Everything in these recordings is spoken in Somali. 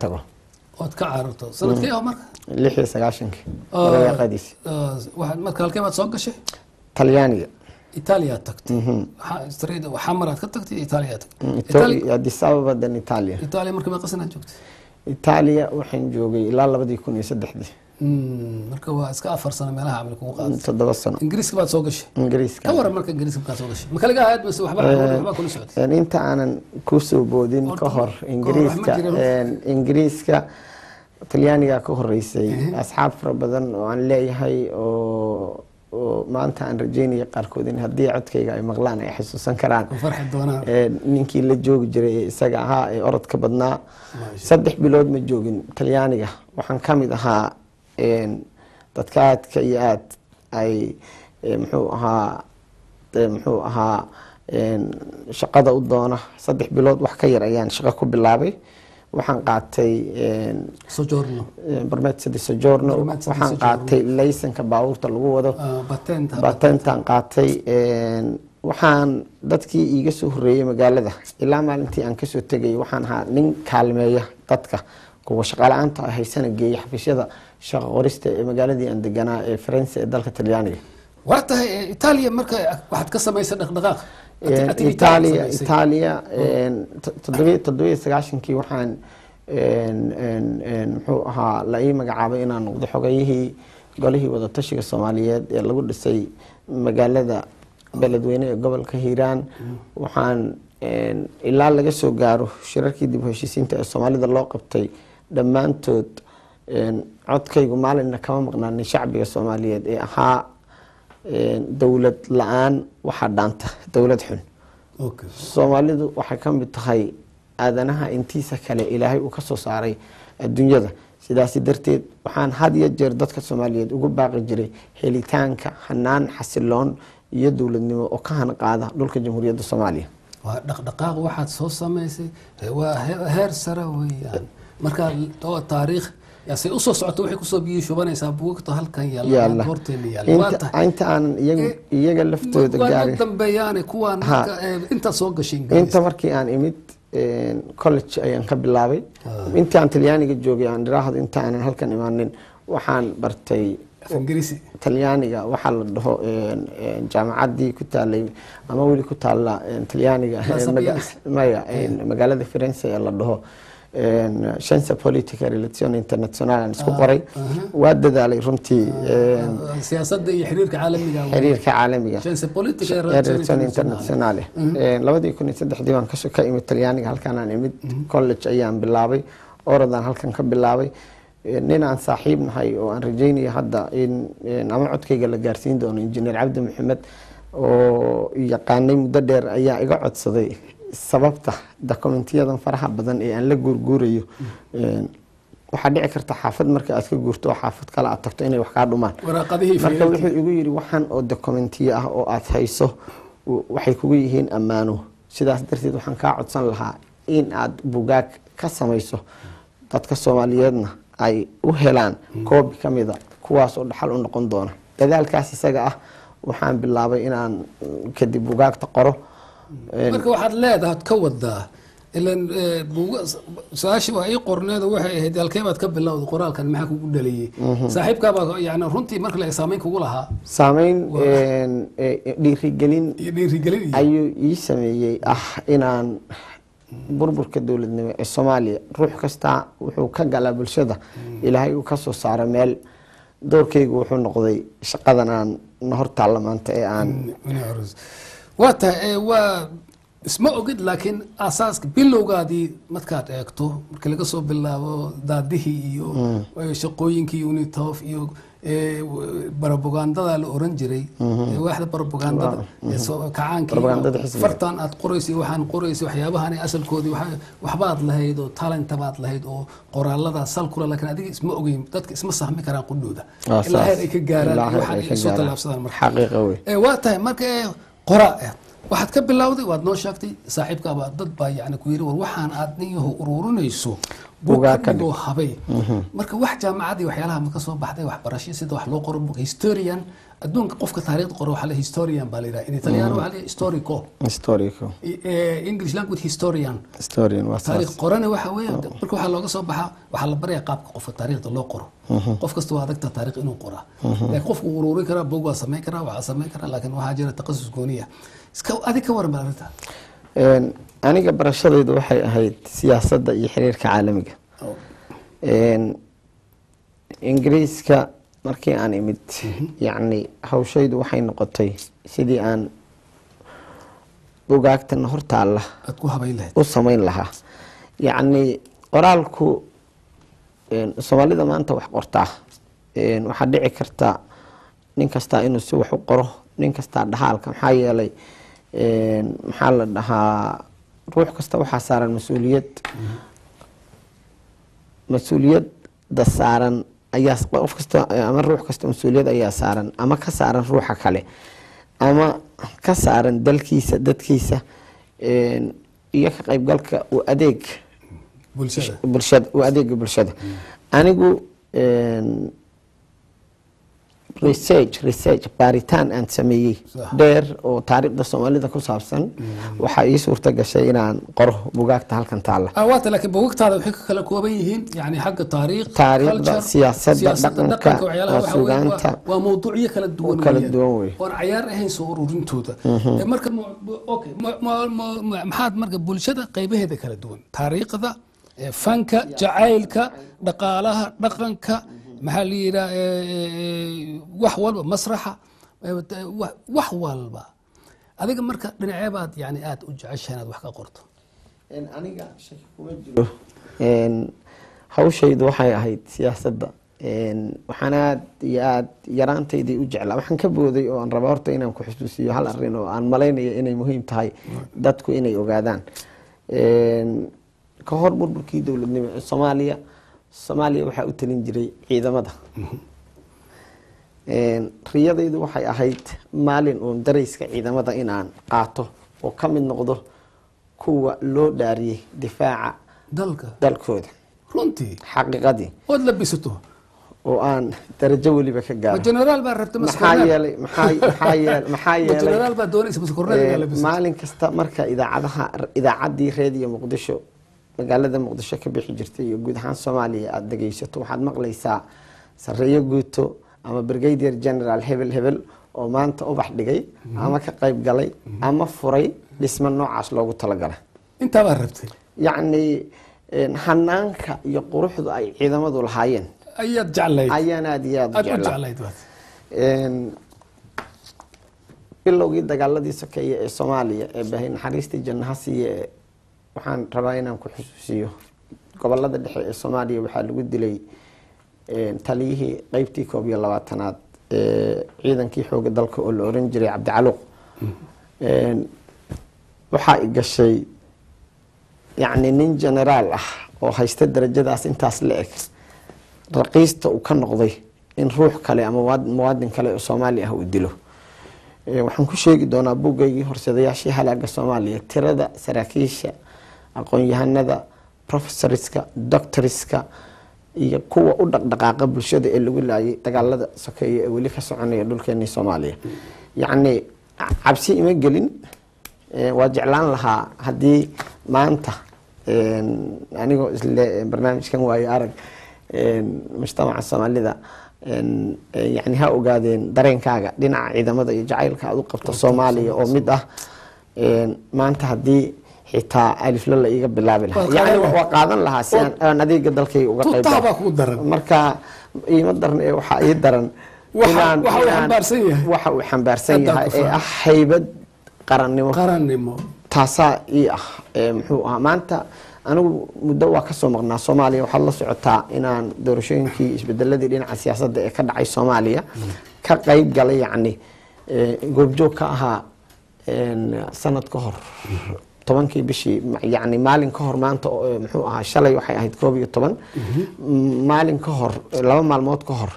tago ood ka cararto sanadkii oo marka 96 markaa qadis waxaad marka halkee baad soo gashay talyaaniga Italia tagtay street waxa maraad ka tagtay Italia Italia Addis Ababa dan Italia Italia marka ma qasana joogtay Italia waxaan joogay ilaa 2003 marka waa iska 4 sano meelaha amal kugu qaaday 7 sano Ingiriiska baad soo gashay Ingiriiska ka waran marka Ingiriiska baad soo gashay ma kaliya ahayd bas waxba kula socday inta aanan ku soo boodin ka hor Ingiriiska Talyaaniga ka horeysay asxaab fara badan oo aan leeyahay oo maanta aan rajeynaya qaarkood in haddii codkayga ay maqlaan ay xasuusan karaan farxad doonaan ninkii la joogi jiray isaga ahaa ee orodka badnaa 3 bilood ma joogin Talyaaniga waxaan ka mid ahaa dadka aadka iyo aad ay muxuu ahaa shaqada u doona 3 bilood wax ka yar ayaan shaqo ku bilaabay waxaan qaatay sojourno barnaamijka sojourno waxaan qaatay laysanka baabuurta lagu wado patentan qaatay waxaan dadkii iiga soo horeeyay magaalada ilaa maalintii aan ka soo tagay waxaan ahaa nin kaalmeeya dadka kuwa shaqo la'aanta ah haysana geeyay xafiisyada shaqo qorista ee magaaladii aan deganaa ee France ee dalka Talyaaniga waatahay Italia marka waxaad ka samaysay dhaqdhaqaaq Italia 97 waxaan muxuu ahaa la ii magacaabay inaan noqdo xogayihii golihii wada tashiga Soomaaliyeed ee lagu dhisay magaalada beledweyne ee gobolka Hiiraan waxaan ilaa laga soo gaaro shirarkii dib u heshiisiinta ee Soomaalida loo qabtay dhammaantood codkaygu maalinna kama maqnaanin shacbiga Soomaaliyeed ee ahaa dawlad la'aan waxa dhaanta dawlad xun Soomaalidu waxay ka mid tahay aadanaha intiisa kale Ilaahay uu ka soo saaray adduunyada sidaas darteed waxaan had iyo jeer dadka Soomaaliyeed ugu baaqi jiray helitaanka hanaan xasiloon iyo dawladnimo oo ka hanqaada dhulka Jamhuuriyadda Soomaaliya waa dhaqdhaqaaq waxaad soo sameysay waa heer sare weeyaan marka taariikh يا سي أصلا سعته وحي كسب يشوفنا يساب وقت هالكن يلا هورتين يلا أنت أنا يجي لفتو دقاري بياني كوان أنت سوق شيء أنت مركي أنا إمت كولج أيام قبل لابي أنت عن تلياني جوجي عن راحت أنت أنا هالكن إيمانين وحان برتي إنجليزي تلياني وحال ده جامعات دي كنت على أما ولي كنت على تلياني ما يا مقالة فرنسا يلا ده شانسة بوليتيكا ريلاتيون انترناسيونال أنا اسكو قري وادد علي رنتي سياسات دي حريرك عالمي شانسة بوليتيكا ريلاتيون انترناسيونال لابد يكون يصدح ديوان كشو كايم التلياني هل كان أنا إمد كولج أيام باللابي أوردان هل كان كباللابي نينا عن صاحبنا هاي وعن رجيني هذا إن عمعت كي قال جارسين دون إنجنير عبد محمد ويقاني مددر أيام إقعد صدي sababta dokumentiyadan faraha badan ee aan la guurguurayo waxa dhici karta xaafad marka aad ka guurto xaafad kale aad tagto inay wax ka dhumaan marka wuxuu igu yiri waxaan oo dokumentiya ah oo aad hayso waxay kugu yihiin amaano sidaas darteed waxaan ka codsan lahaa in aad buugaag ka samayso dadka Soomaaliyeedna ay u helaan koobi kamida kuwaas oo dhaxal u noqon doona dadaalkaas isaga ah waxaan bilaabay inaan kadib buugaagta qoro marka waxaad leedahay ka wadaa ilan saashi waa ay qorneedo waxay ahayd halkeebaad ka bilowday qoraalkan maxaa kugu dhaliyay saaxiibkaaba yaani runtii marka la saameyn kugu lahaa saameyn dhiirigelin ayuu ii sameeyay inaan burburka dawladnimo ee Soomaaliya ruux kasta wuxuu ka galaa bulshada Ilaahay uu ka soo saaray meel doorkaygu wuxuu noqday shaqadan aan hortaalla maanta ee aan واتا اسمه أوجد لكن أساس بلوغادي متكات أكتو كلكو صوب بالله داده يو شقوين كي يونيتوف يو بروباغندا الأورنجري واحد بروباغندا كعان كي فرتان أتقريسي وحن قريسي وحيابها أنا أصل كودي وحباط لهيد وتالنت بعض لهيد وقرال الله سال كله لكن هذه اسمه أوجد تذك اسمه صح مكان قدوده إلا هذيك الجارة واحد صوت الأفصال حقيقة واتا مرك قراءة waxaad ka bilowday waad noo sheegtay saaxiibkaaba dad baa yani ku yiri war waxaan aad niyaho ururinayso buugaa ka dhigo habay marka wax jaamacadii waxyaalaha ma ka soo baxday waxbarasho sida wax loo qoro historian adduunka qofka taariikhda qoro waxa la historian baa la yiraahdaa in Italiano waxa la historico English language historian waa taariikh qorane waxa weeyaan marka waxa looga soo baxaa waxa la barayaa qaabka qofka taariikhda loo qoro qof kasta waa adagta taariikh inuu qoraa laakiin qofku ururin kara buug waa sameyn kara waxa sameyn kara laakiin waxa jira taqasus gooniya iska adiga ka waran arrinta aniga barashadaydu waxay ahayd siyaasadda iyo xiriirka caalamiga ingiriiska markii aan imid yani hawshaydu waxay noqotay sidii aan bugaagtan hortaalla u samayn lahaa yani qoraalku soomaalida maanta wax qortaa waxaa dhici karta nin kastaa inuu si wax u qoro nin kastaa dhahaalka maxaa yeelay maxaa la dhahaa ruux kasta waxaa saaran mas-uuliyadda saaran ayaa qof kasta ama ruux kasta mas-uuliyad ayaa saaran ama ka saaran ruuxa kale ama ka saaran dalkiisa dadkiisa iyo ka qaybgalka u adeeg adeega bulshada anigu research baaritaan aan sameeyey dheer oo taariikhda Soomaalida ku saabsan waxa ii suurta gashay inaan qoro bugaagta halkan taala waata laakiin bugaagtaada waxay kala kooban yihiin yani xagga taariikhda siyaasadda dhaqanka suugaanta waa mawduucyo kala duwan wey oo ciyaar ahayn soo ururintooda marka okay maxaad marka bulshada qaybaheeda kala duwan taariikhda fanka jacaylka dhaqaalaha dhaqanka maxaa la yiraahdaa wax walba masraxa wax walba adiga marka dhinaceebaad yani aad u jeceshahay inaad wax ka qorto aniga shaki kuma jiro hawshaydu waxay ahayd siyaasadda waxaan aad iyo aad yaraantaydii u jeclaa waxaan ka booday oo aan raba horta inaan ku xusuusiyo hal arrin oo aan malaynayo inay muhiim tahay dadku inay ogaadaan ka hor burburkii dowladnimo ee Soomaaliya waxaa u talin jiray ciidamada riyadaydu waxay ahayd maalin uun darayska ciidamada inaan qaato oo ka mid noqdo kuwa loo dhaariyey difaaca dalkooda runtii xaqiiqadii ood labisato oo aan darajo waliba ka gaaro generaal baa rabta maxaa yeelay generaal baa doonaysa maskornada labisato maalin kasta marka idaacaddii Radio Muqdisho magaalada Muqdisho ka bixi jirtay iyo guud ahaan Soomaaliya aad dhageysato waxaad maqlaysaa sareeyo guuto ama brigadier general hebel oo maanta ubax dhigay ama ka qayb galay ama furay dhismo noocaas loogu talagalay inta baa rabtay yani hanaanka iyo quruxdu ay ciidamadu lahaayeen ayaad jeclayd ayaan aad iyo aad jeclayd bilowgii dagaaladii sokeeye ee Soomaaliya ee baahay naxariistii jannaha siiye waxaan rabaa inaan ku xusuusiyo gobolada dhexe ee Soomaaliya waxaa lagu dilay taliyihii qaybtii 12aad ciidankii xooga dalka oo la oran jiray Cabdi Caluq waxaa gashay yani nin generaal ah oo haysta darajadaas intaas la eg raqiista uu ka noqday in ruux kale ama muwaadin kale oo Soomaali ah uu dilo waxaan ku sheegi doonaa buugaygii horseedayaashii halaaga Soomaaliya tirada saraakiisha aqoon-yahanada professorska doctorska iyo kuwa u dhaqdhaqaaqa bulshada ee lagu laayay dagaalada sokeeye ee weli ka soconaya dhulkeena Soomaaliya yani cabsi ima gelin waa jeclaan lahaa hadii maanta anigoo isla barnaamijkan waayo arag mujtamaca Soomaalida yani ha ogaadeen dareenkaaga dhinaca ciidamada iyo jacaylka aad u qabto Soomaaliya oo mid ah maanta hadii xitaa alif la iga bilaabi lahaa yani waa qaadan lahaa si aan adeega dalkayga uga qayb qaato marka iima daran ee waxa ii daran waxa uu xambaarsan yahay ee ah haybad qarannimo taasaa ii ah muxuu ahaa maanta anigu muddo waa kasoo maqnaa Soomaaliya waxaa la socotaa inaan doorashooyinkii isbedeladii dhinaca siyaasadda ee ka dhacay Soomaaliya ka qayb galay yani goobjoog ka ahaa sanad ka hor 10kii bishii yani maalin ka hor maanta muxuu ahaa shalay waxay ahayd 11 maalin ka hor 2 maalmood ka hor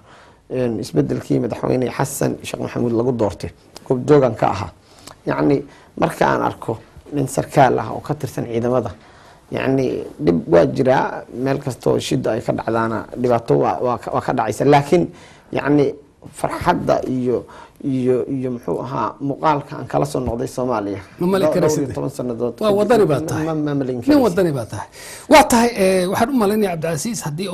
isbedelkii madaxweyne Xasan Sheekh Maxamuud lagu doortay goobjoogan ka ahaa يعني markaan arko nin sarkaal ah oo ka tirsan ciidamada يعني dib waa jira meel kasto shida ay ka dhacdaana dhibaato waa ka dhacaysa laakiin يعني farxadda iyo muxuu ahaa muuqaalka aan kala soo noqday Soomaaliya ma la karaysid 10 sanadood waa wadani baa tahay nin wadani baa tahay waa tahay waxaan u maleynayaa Cabdi Casiis hadii